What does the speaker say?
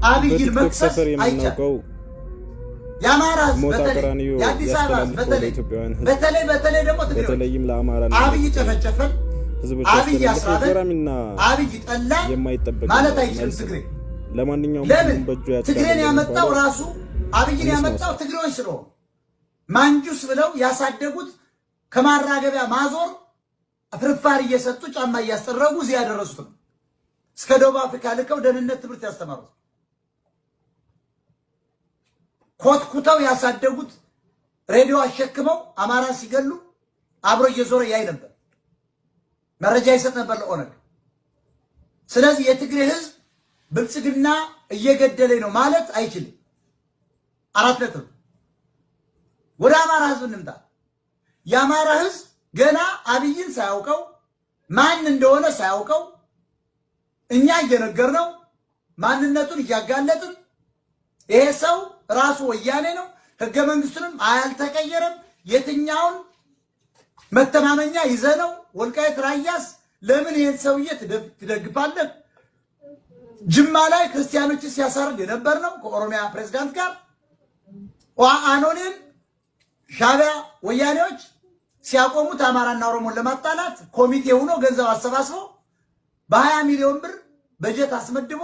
አብይን መክሰስ አይቻልም። የአማራ የአዲስ አበባ በተለይ ደግሞ በተለይም ለአማራ አብይ ጨፈጨፈን፣ አብይ ያስራበን፣ አብይ ጠላን ማለት አይችልም። ትግሬ ለማንኛውም በእጁ ትግሬን ያመጣው ራሱ አብይን ያመጣው ትግሬዎች ስለሆኑ ማንጁስ ብለው ያሳደጉት ከማራገቢያ ማዞር ፍርፋሪ እየሰጡ ጫማ እያስጠረጉ እዚህ ያደረሱት ነው። እስከ ደቡብ አፍሪካ ልከው ደህንነት ትምህርት ያስተማሩት ኮትኩተው ያሳደጉት ሬዲዮ አሸክመው አማራ ሲገሉ አብሮ እየዞረ ያይ ነበር፣ መረጃ ይሰጥ ነበር ለኦነግ። ስለዚህ የትግሬ ህዝብ ብልጽግና እየገደለኝ ነው ማለት አይችልም። አራት ነጥብ። ወደ አማራ ህዝብ እንምጣ። የአማራ ህዝብ ገና አብይን ሳያውቀው ማን እንደሆነ ሳያውቀው እኛ እየነገርነው ማንነቱን እያጋለጥን ይሄ ሰው ራሱ ወያኔ ነው፣ ህገ መንግስቱንም አያልተቀየረም፣ የትኛውን መተማመኛ ይዘነው ወልቃይት ራያስ ለምን ይሄን ሰውዬ ትደግፋለህ? ጅማ ላይ ክርስቲያኖችን ሲያሳርድ የነበር ነው ከኦሮሚያ ፕሬዝዳንት ጋር አኖሌን ሻዕቢያ ወያኔዎች ሲያቆሙት አማራና ኦሮሞን ለማጣላት ኮሚቴ ሆኖ ገንዘብ አሰባስቦ በ20 ሚሊዮን ብር በጀት አስመድቦ